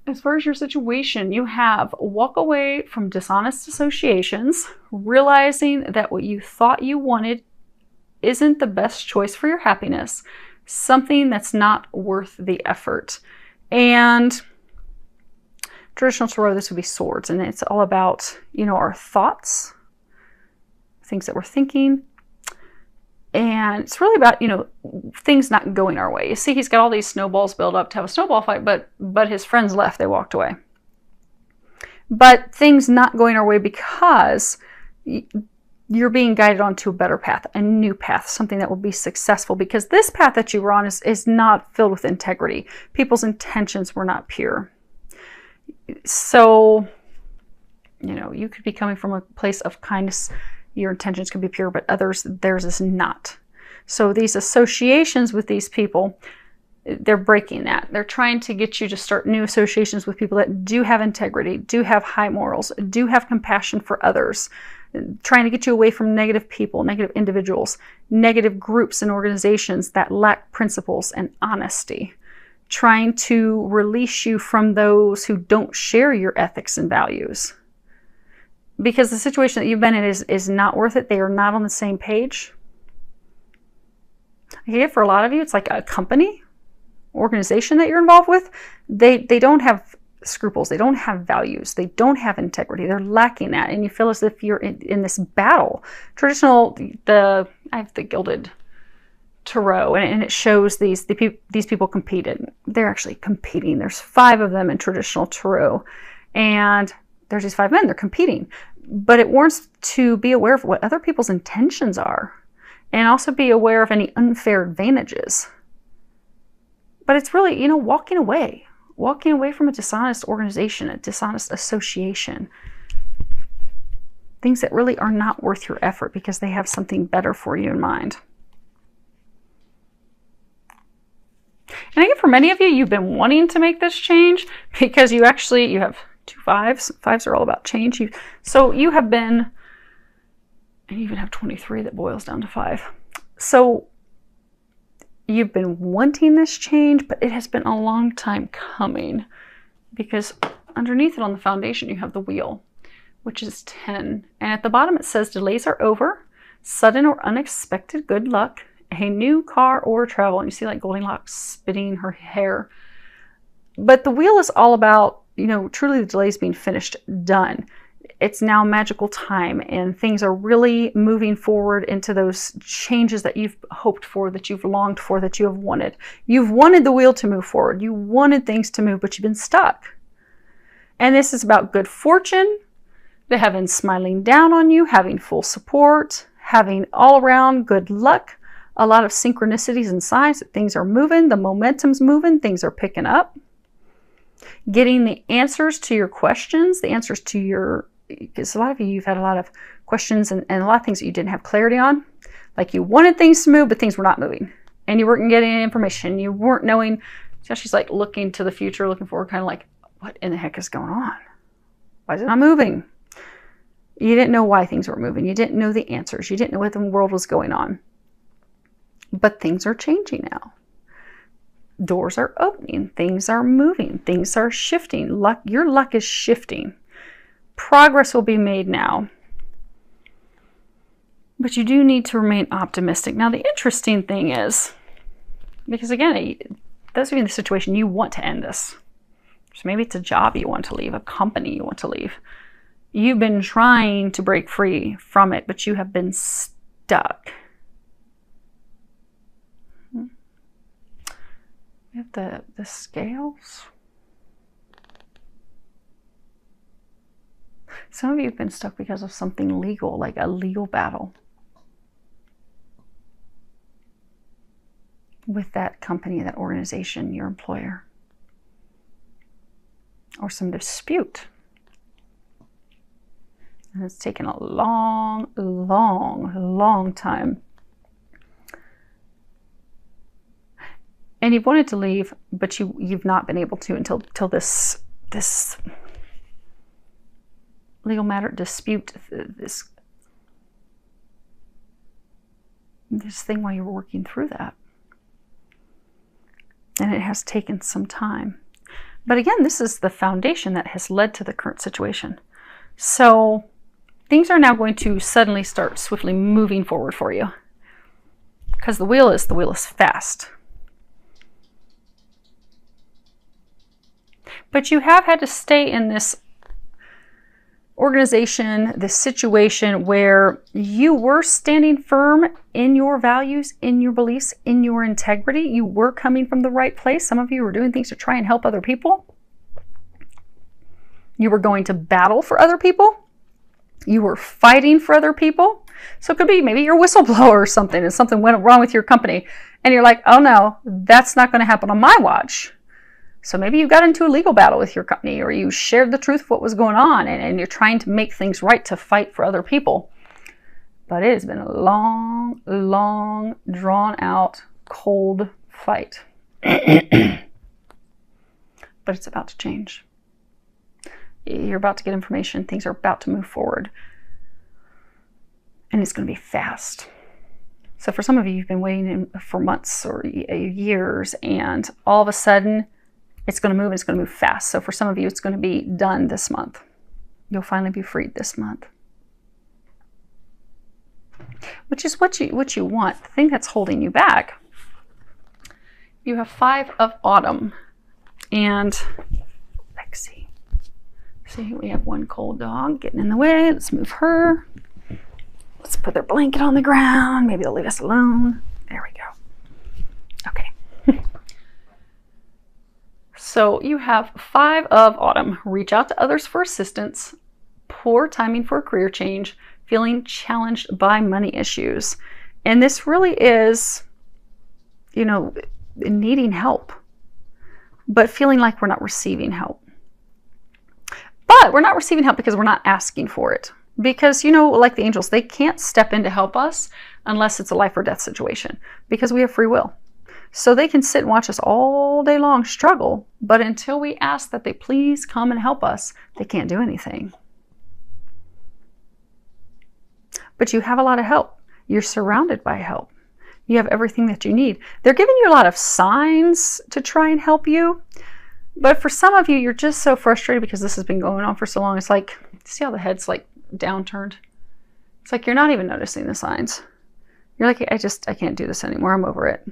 as far as your situation, you have walk away from dishonest associations, realizing that what you thought you wanted isn't the best choice for your happiness, something that's not worth the effort. And traditional tarot, this would be swords, and it's all about, our thoughts, things that we're thinking. And it's really about, things not going our way. You see, he's got all these snowballs built up to have a snowball fight, but his friends left, they walked away. But things not going our way because you're being guided onto a better path, a new path, something that will be successful, because this path that you were on is not filled with integrity. People's intentions were not pure. So, you could be coming from a place of kindness. Your intentions could be pure, but theirs is not. So these associations with these people, they're breaking that. They're trying to get you to start new associations with people that do have integrity, do have high morals, do have compassion for others, trying to get you away from negative people, negative individuals, negative groups and organizations that lack principles and honesty, trying to release you from those who don't share your ethics and values. Because the situation that you've been in is not worth it. They are not on the same page. Okay, for a lot of you, it's like a company, organization that you're involved with. They don't have scruples. They don't have values. They don't have integrity. They're lacking that. And you feel as if you're in this battle. Traditional, I have the Gilded Tarot, and it shows these people competed. They're actually competing. There's 5 of them in traditional tarot. And there's these 5 men, they're competing. But it warns to be aware of what other people's intentions are, and also be aware of any unfair advantages. But it's really, walking away from a dishonest organization, a dishonest association. Things that really are not worth your effort because they have something better for you in mind. And I think for many of you, you've been wanting to make this change because you have 2 5s. 5s are all about change. So you have been, and you even have 23 that boils down to 5. So you've been wanting this change, but it has been a long time coming, because underneath it on the foundation, you have the wheel, which is 10. And at the bottom, it says delays are over, sudden or unexpected good luck, a new car or travel. And you see like Goldilocks spitting her hair. But the wheel is all about, truly the delays being finished, done. It's now magical time, and things are really moving forward into those changes that you've hoped for, that you've longed for, that you have wanted. You've wanted the wheel to move forward. You wanted things to move, but you've been stuck. And this is about good fortune, the heavens smiling down on you, having full support, having all around good luck, a lot of synchronicities and signs that things are moving, the momentum's moving, things are picking up. Getting the answers to your questions, the answers to because a lot of you've had a lot of questions and a lot of things that you didn't have clarity on. Like you wanted things to move, but things were not moving. And you weren't getting any information. You weren't knowing. So she's like looking to the future, looking forward, kind of like, what in the heck is going on? Why is it not moving? You didn't know why things were moving. You didn't know the answers. You didn't know what the world was going on. But things are changing now. Doors are opening. Things are moving. Things are shifting. Your luck is shifting. Progress will be made now. But you do need to remain optimistic. Now, the interesting thing is, because again, those of you in the situation, you want to end this. So maybe it's a job you want to leave, a company you want to leave. You've been trying to break free from it, but you have been stuck. We have the scales. Some of you have been stuck because of something legal, like a legal battle with that company, that organization, your employer, or some dispute. And it's taken a long, long, long time. And you've wanted to leave, but you've not been able to until this legal matter dispute, this thing while you were working through that. And it has taken some time. But again, this is the foundation that has led to the current situation. So things are now going to suddenly start swiftly moving forward for you, because the wheel is fast. But you have had to stay in this organization, this situation where you were standing firm in your values, in your beliefs, in your integrity. You were coming from the right place. Some of you were doing things to try and help other people. You were going to battle for other people. You were fighting for other people. So it could be maybe you're a whistleblower or something, and something went wrong with your company, and you're like, oh no, that's not going to happen on my watch. So maybe you got into a legal battle with your company, or you shared the truth of what was going on, and you're trying to make things right to fight for other people. But it has been a long, long, drawn out, cold fight. But it's about to change. You're about to get information. Things are about to move forward. And it's going to be fast. So for some of you, you've been waiting for months or years, and all of a sudden, it's going to move, and it's going to move fast. So for some of you, it's going to be done this month. You'll finally be freed this month. Which is what you want. The thing that's holding you back. You have 5 of Autumn. And let's see. See, we have one cold dog getting in the way. Let's move her. Let's put their blanket on the ground. Maybe they'll leave us alone. There we go. Okay. So you have 5 of Autumn. Reach out to others for assistance. Poor timing for a career change. Feeling challenged by money issues. And this really is, needing help, but feeling like we're not receiving help. But we're not receiving help because we're not asking for it. Because, like the angels, they can't step in to help us unless it's a life or death situation, because we have free will. So they can sit and watch us all day long struggle, but until we ask that they please come and help us, they can't do anything. But you have a lot of help. You're surrounded by help. You have everything that you need. They're giving you a lot of signs to try and help you. But for some of you, you're just so frustrated because this has been going on for so long. It's like, see how the head's like downturned? It's like you're not even noticing the signs. You're like, I can't do this anymore. I'm over it.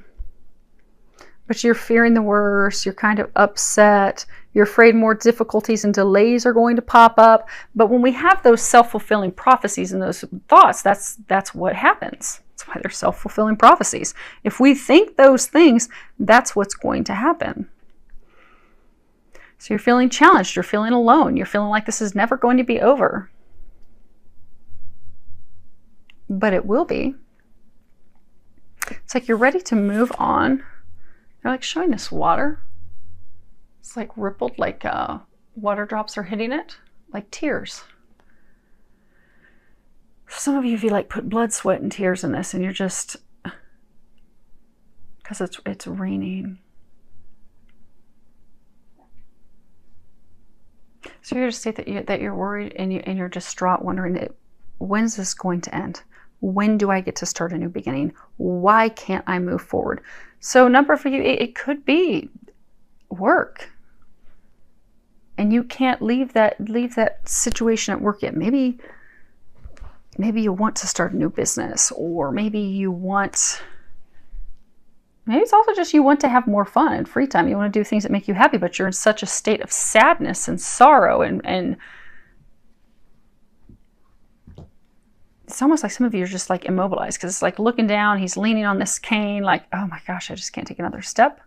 But you're fearing the worst. You're kind of upset. You're afraid more difficulties and delays are going to pop up. But when we have those self-fulfilling prophecies and those thoughts, that's what happens. That's why they're self-fulfilling prophecies. If we think those things, that's what's going to happen. So you're feeling challenged. You're feeling alone. You're feeling like this is never going to be over. But it will be. It's like you're ready to move on. You're like showing this water. It's like rippled, like water drops are hitting it, like tears. Some of you, if you like put blood, sweat, and tears in this, and you're just, because it's raining. So you're to state that you're worried and you're distraught, wondering, when's this going to end? When do I get to start a new beginning? Why can't I move forward? So a number of you, it could be work. And you can't leave that situation at work yet. Maybe you want to start a new business, or maybe it's also just you want to have more fun and free time. You want to do things that make you happy, but you're in such a state of sadness and sorrow, and it's almost like some of you are just like immobilized, because it's like looking down, he's leaning on this cane like, oh my gosh, I just can't take another step.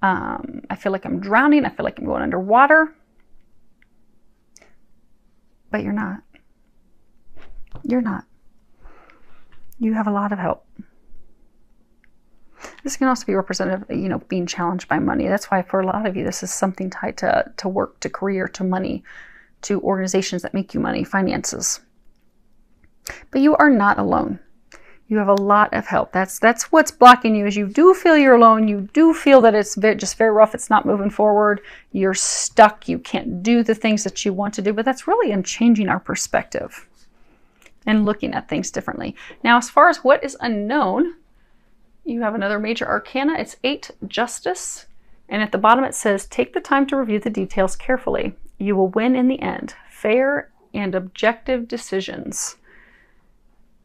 I feel like I'm drowning. I feel like I'm going underwater. But you're not. You're not. You have a lot of help. This can also be representative, being challenged by money. That's why for a lot of you, this is something tied to work, to career, to money, to organizations that make you money, finances. But you are not alone. You have a lot of help. That's what's blocking you, is you do feel you're alone. You do feel that it's just very rough. It's not moving forward. You're stuck. You can't do the things that you want to do. But that's really in changing our perspective and looking at things differently. Now, as far as what is unknown, you have another major arcana. It's 8, Justice. And at the bottom it says, take the time to review the details carefully. You will win in the end. Fair and objective decisions.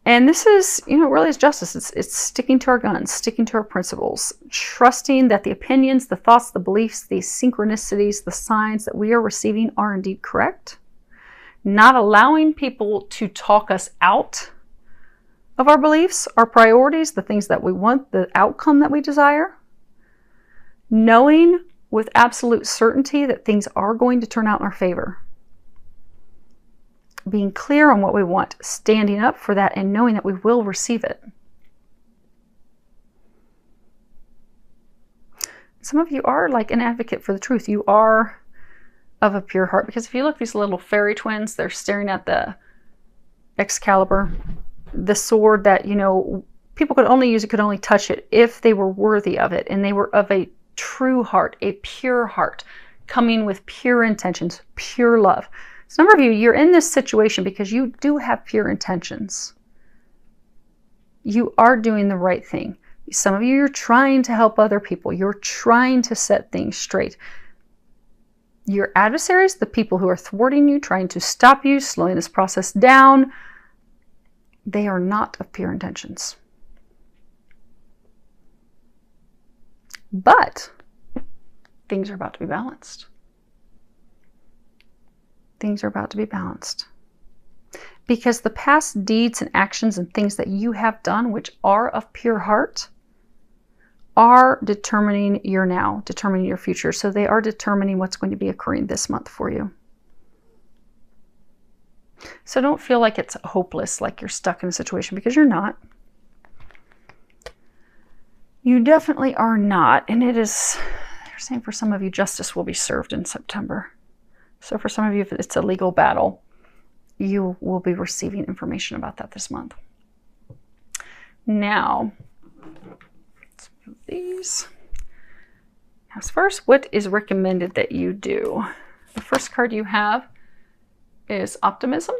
And this is, really is justice. It's sticking to our guns, sticking to our principles, trusting that the opinions, the thoughts, the beliefs, the synchronicities, the signs that we are receiving are indeed correct. Not allowing people to talk us out of our beliefs, our priorities, the things that we want, the outcome that we desire. Knowing with absolute certainty that things are going to turn out in our favor. Being clear on what we want, standing up for that, and knowing that we will receive it. Some of you are like an advocate for the truth. You are of a pure heart. Because if you look, these little fairy twins, they're staring at the Excalibur, the sword that, people could only use it, could only touch it if they were worthy of it. And they were of a true heart, a pure heart, coming with pure intentions, pure love. Some of you, you're in this situation because you do have pure intentions. You are doing the right thing. Some of you, you're trying to help other people. You're trying to set things straight. Your adversaries, the people who are thwarting you, trying to stop you, slowing this process down, they are not of pure intentions. But things are about to be balanced. Things are about to be balanced. Because the past deeds and actions and things that you have done, which are of pure heart, are determining your now, determining your future. So they are determining what's going to be occurring this month for you. So don't feel like it's hopeless, like you're stuck in a situation, because you're not. You definitely are not. And it is, they're saying for some of you, justice will be served in September. So for some of you, if it's a legal battle, you will be receiving information about that this month. Now, let's move these. As first, what is recommended that you do? The first card you have is optimism.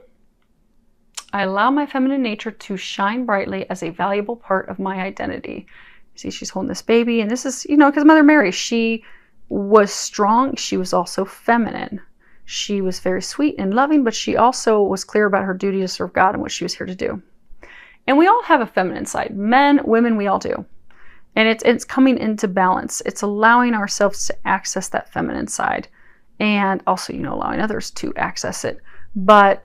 I allow my feminine nature to shine brightly as a valuable part of my identity. See, she's holding this baby, and this is, because Mother Mary, she was strong. She was also feminine. She was very sweet and loving, but she also was clear about her duty to serve God and what she was here to do. And we all have a feminine side. Men, women, we all do. And it's coming into balance. It's allowing ourselves to access that feminine side. And also, allowing others to access it. But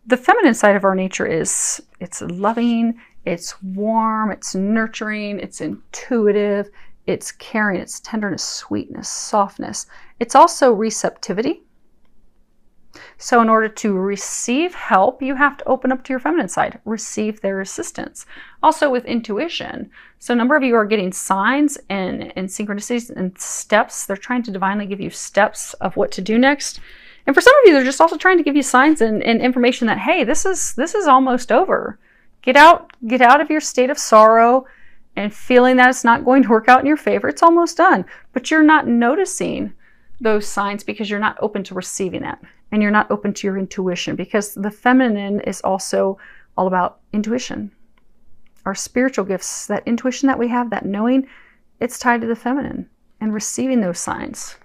the feminine side of our nature it's loving, it's warm, it's nurturing, it's intuitive, it's caring, it's tenderness, sweetness, softness. It's also receptivity. So in order to receive help, you have to open up to your feminine side, receive their assistance. Also with intuition. So a number of you are getting signs and synchronicities and steps. They're trying to divinely give you steps of what to do next. And for some of you, they're just also trying to give you signs and information that, hey, this is almost over. Get out of your state of sorrow and feeling that it's not going to work out in your favor. It's almost done. But you're not noticing those signs because you're not open to receiving that. And you're not open to your intuition, because the feminine is also all about intuition. Our spiritual gifts, that intuition that we have, that knowing, it's tied to the feminine and receiving those signs.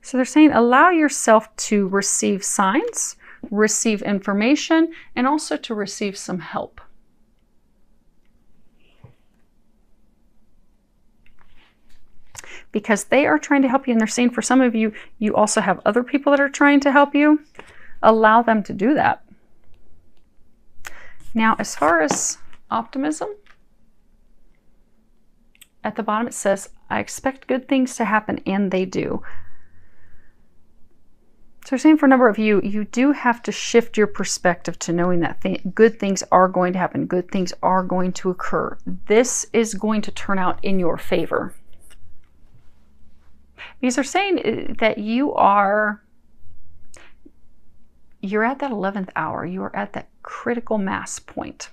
So they're saying allow yourself to receive signs, receive information, and also to receive some help. Because they are trying to help you, and they're saying for some of you, you also have other people that are trying to help you. Allow them to do that. Now, as far as optimism, at the bottom it says, I expect good things to happen, and they do. So they're saying for a number of you, you do have to shift your perspective to knowing that good things are going to happen, good things are going to occur. This is going to turn out in your favor. Because they're saying that you're at that 11th hour. You are at that critical mass point.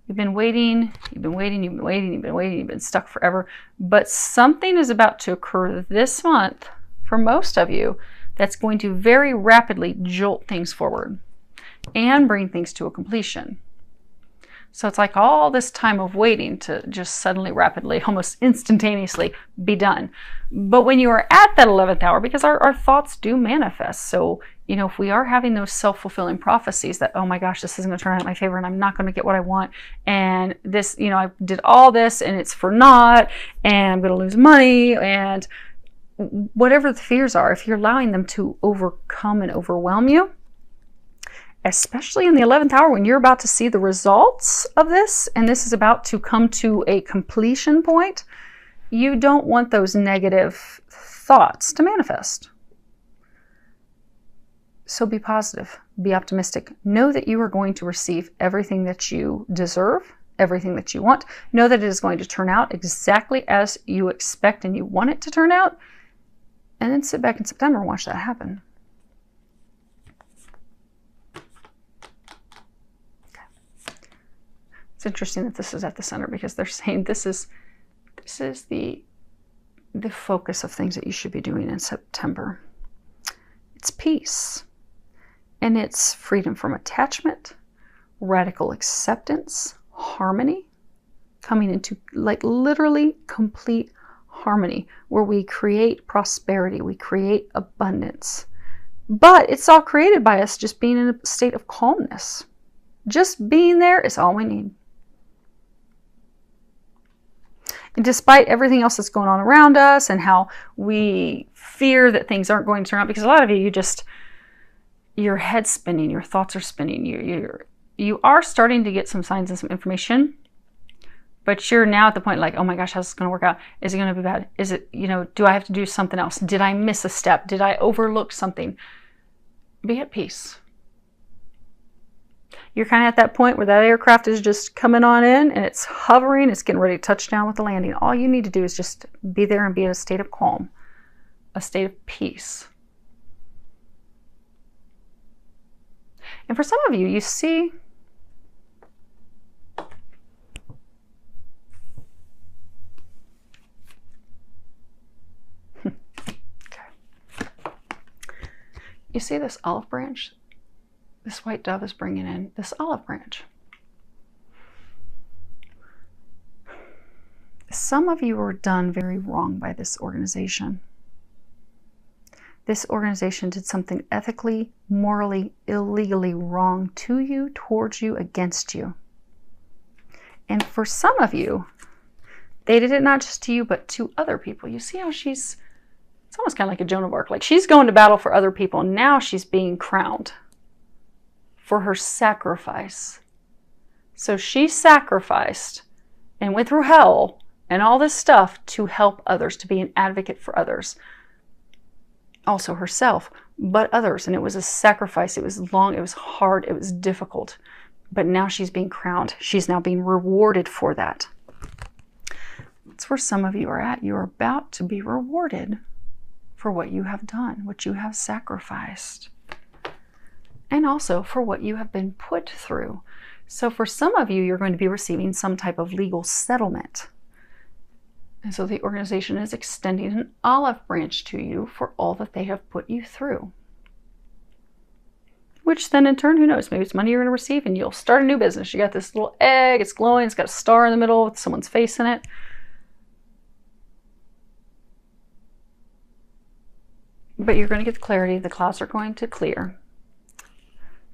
You've been waiting, you've been waiting, you've been waiting, you've been waiting, you've been stuck forever. But something is about to occur this month for most of you that's going to very rapidly jolt things forward and bring things to a completion. So it's like all this time of waiting to just suddenly, rapidly, almost instantaneously be done. But when you are at that 11th hour, because our thoughts do manifest. So, you know, if we are having those self-fulfilling prophecies that, oh my gosh, this isn't going to turn out in my favor and I'm not going to get what I want. And this, you know, I did all this and it's for naught and I'm going to lose money and whatever the fears are, if you're allowing them to overcome and overwhelm you, especially in the 11th hour when you're about to see the results of this, and this is about to come to a completion point, you don't want those negative thoughts to manifest. So be positive, be optimistic. Know that you are going to receive everything that you deserve, everything that you want. Know that it is going to turn out exactly as you expect and you want it to turn out. And then sit back in September and watch that happen. It's interesting that this is at the center because they're saying this is the focus of things that you should be doing in September. It's peace. And it's freedom from attachment, radical acceptance, harmony, coming into like literally complete harmony where we create prosperity, we create abundance. But it's all created by us just being in a state of calmness. Just being there is all we need. And despite everything else that's going on around us and how we fear that things aren't going to turn out, because a lot of you just, your head's spinning, your thoughts are spinning, you are starting to get some signs and some information, but you're now at the point like, oh my gosh, how's this going to work out? Is it going to be bad? Is it, you know, do I have to do something else? Did I miss a step? Did I overlook something? Be at peace. You're kind of at that point where that aircraft is just coming on in and it's hovering, it's getting ready to touch down with the landing. All you need to do is just be there and be in a state of calm, a state of peace. And for some of you, you see, you see this olive branch? This white dove is bringing in this olive branch. Some of you were done very wrong by this organization. This organization did something ethically, morally, illegally wrong to you, towards you, against you. And for some of you, they did it not just to you, but to other people. You see how it's almost kind of like a Joan of Arc. Like she's going to battle for other people. And now she's being crowned for her sacrifice. So she sacrificed and went through hell and all this stuff to help others, to be an advocate for others. Also herself, but others. And it was a sacrifice. It was long, it was hard, it was difficult. But now she's being crowned. She's now being rewarded for that. That's where some of you are at. You're about to be rewarded for what you have done, what you have sacrificed. And also for what you have been put through. So for some of you, you're going to be receiving some type of legal settlement. And so the organization is extending an olive branch to you for all that they have put you through. Which then in turn, who knows, maybe it's money you're going to receive and you'll start a new business. You got this little egg, it's glowing, it's got a star in the middle with someone's face in it. But you're going to get the clarity, the clouds are going to clear.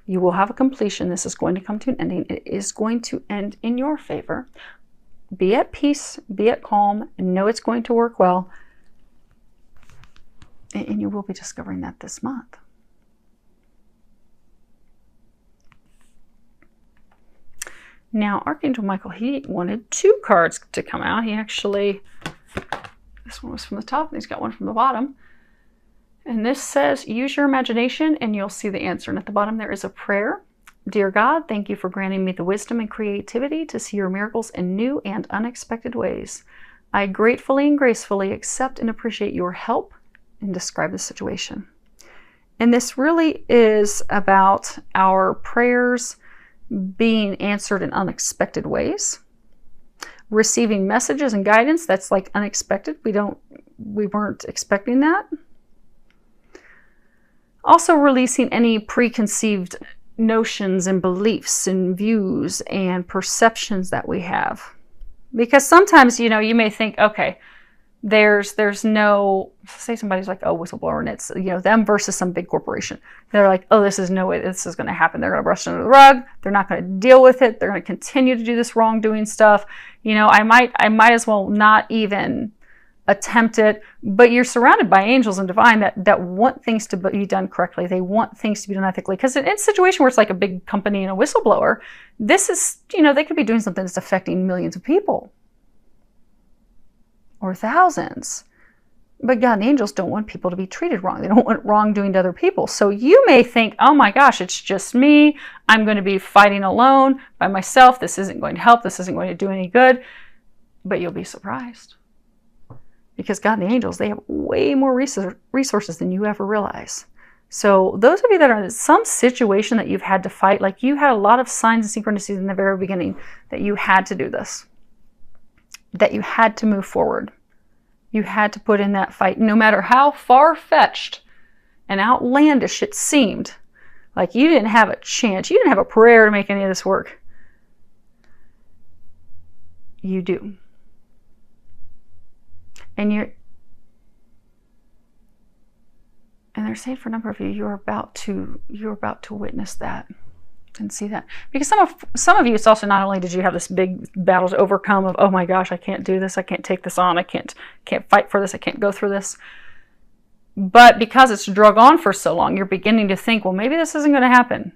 You will have a completion. This is going to come to an ending. It is going to end in your favor. Be at peace, be at calm, and know it's going to work well. And you will be discovering that this month. Now, Archangel Michael, he wanted 2 cards to come out. He actually, this one was from the top, and he's got one from the bottom. And this says, use your imagination and you'll see the answer. And at the bottom there is a prayer. Dear God, thank you for granting me the wisdom and creativity to see your miracles in new and unexpected ways. I gratefully and gracefully accept and appreciate your help and describe the situation. And this really is about our prayers being answered in unexpected ways. Receiving messages and guidance that's like unexpected. We weren't expecting that. Also releasing any preconceived notions and beliefs and views and perceptions that we have. Because sometimes, you know, you may think, okay, there's no, say somebody's like, oh, whistleblower, and it's, you know, them versus some big corporation. They're like, oh, this is no way this is going to happen. They're going to brush it under the rug. They're not going to deal with it. They're going to continue to do this wrongdoing stuff. You know, I might as well not even attempt it. But you're surrounded by angels and divine that want things to be done correctly. They want things to be done ethically. Because in a situation where it's like a big company and a whistleblower, this is, you know, they could be doing something that's affecting millions of people. Or thousands. But God and the angels don't want people to be treated wrong. They don't want wrongdoing to other people. So you may think, oh my gosh, it's just me. I'm going to be fighting alone by myself. This isn't going to help. This isn't going to do any good. But you'll be surprised. Because God and the angels, they have way more resources than you ever realize. So those of you that are in some situation that you've had to fight, like you had a lot of signs and synchronicities in the very beginning that you had to do this. That you had to move forward. You had to put in that fight, no matter how far-fetched and outlandish it seemed. Like you didn't have a chance. You didn't have a prayer to make any of this work. You do. And they're saying for a number of you, you're about to witness that. And see that, because some of you, it's also not only did you have this big battle to overcome of, oh my gosh, I can't do this, I can't take this on, I can't fight for this, I can't go through this, but because it's drug on for so long, you're beginning to think, well, maybe this isn't going to happen.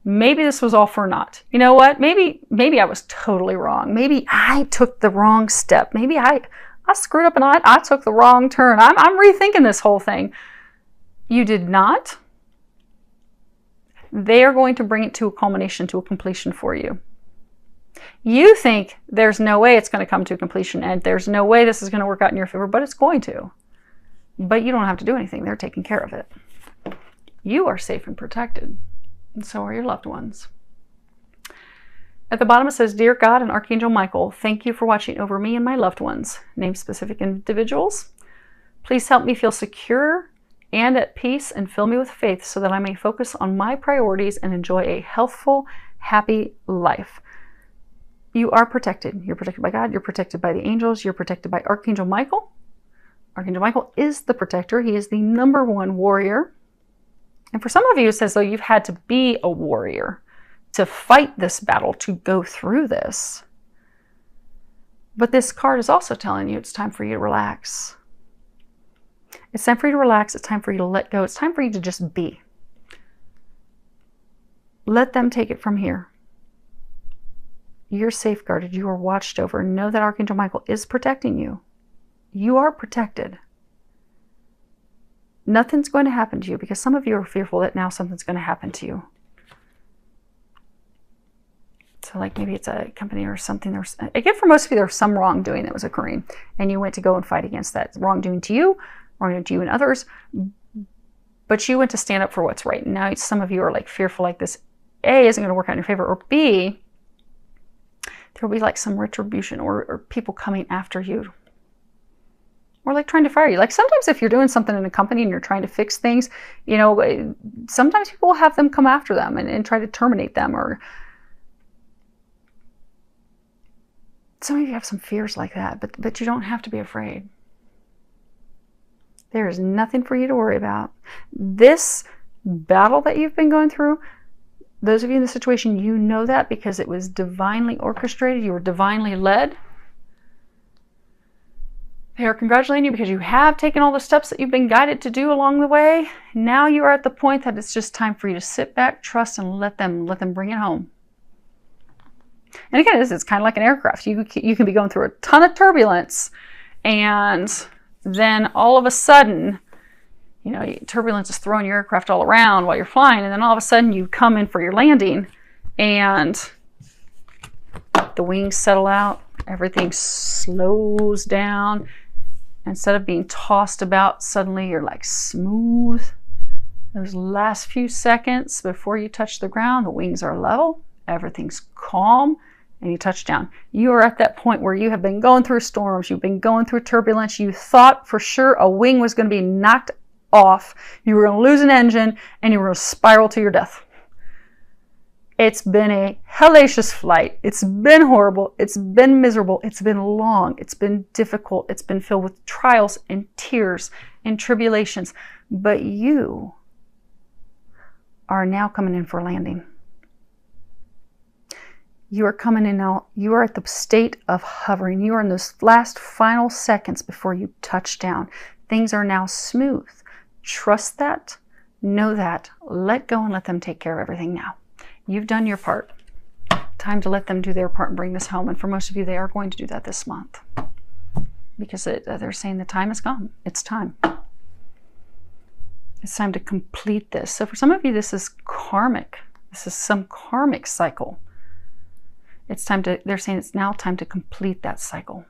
Maybe this was all for naught. You know what? Maybe I was totally wrong. Maybe I took the wrong step. Maybe I screwed up and I took the wrong turn. I'm rethinking this whole thing. You did not. They are going to bring it to a culmination, to a completion for you. You think there's no way it's going to come to completion and there's no way this is going to work out in your favor, but it's going to. But you don't have to do anything. They're taking care of it. You are safe and protected, and so are your loved ones. At the bottom it says, Dear God and Archangel Michael, thank you for watching over me and my loved ones. Name specific individuals. Please help me feel secure and at peace, and fill me with faith so that I may focus on my priorities and enjoy a healthful, happy life. You are protected. You're protected by God. You're protected by the angels. You're protected by Archangel Michael. Archangel Michael is the protector. He is the #1 warrior. And for some of you, it says though you've had to be a warrior to fight this battle, to go through this. But this card is also telling you it's time for you to relax. It's time for you to relax. It's time for you to let go. It's time for you to just be. Let them take it from here. You're safeguarded. You are watched over. Know that Archangel Michael is protecting you. You are protected. Nothing's going to happen to you, because some of you are fearful that now something's going to happen to you. So like maybe it's a company or something. I get for most of you, there's some wrongdoing that was occurring, and you went to go and fight against that wrongdoing to you, wrongdoing to you and others, but you went to stand up for what's right. And now some of you are like fearful, like this A isn't going to work out in your favor, or B, there will be like some retribution or people coming after you, or like trying to fire you. Like sometimes if you're doing something in a company and you're trying to fix things, you know, sometimes people will have them come after them and try to terminate them, or some of you have some fears like that, but you don't have to be afraid. There is nothing for you to worry about. This battle that you've been going through, those of you in the situation, you know that because it was divinely orchestrated. You were divinely led. They are congratulating you because you have taken all the steps that you've been guided to do along the way. Now you are at the point that it's just time for you to sit back, trust, and let them bring it home. And again, it's kind of like an aircraft. You can be going through a ton of turbulence, and then all of a sudden, you know, turbulence is throwing your aircraft all around while you're flying, and then all of a sudden you come in for your landing, and the wings settle out, everything slows down. Instead of being tossed about, suddenly you're like smooth. Those last few seconds before you touch the ground, the wings are level, everything's calm, and you touch down. You are at that point where you have been going through storms, you've been going through turbulence, you thought for sure a wing was going to be knocked off, you were going to lose an engine, and you were going to spiral to your death. It's been a hellacious flight. It's been horrible. It's been miserable. It's been long. It's been difficult. It's been filled with trials and tears and tribulations. But you are now coming in for a landing. You are coming in now. You are at the state of hovering. You are in those last final seconds before you touch down. Things are now smooth. Trust that. Know that. Let go and let them take care of everything now. You've done your part. Time to let them do their part and bring this home. And for most of you, they are going to do that this month. Because they're saying the time has come. It's time. It's time to complete this. So for some of you, this is karmic. This is some karmic cycle. It's time to, they're saying it's now time to complete that cycle.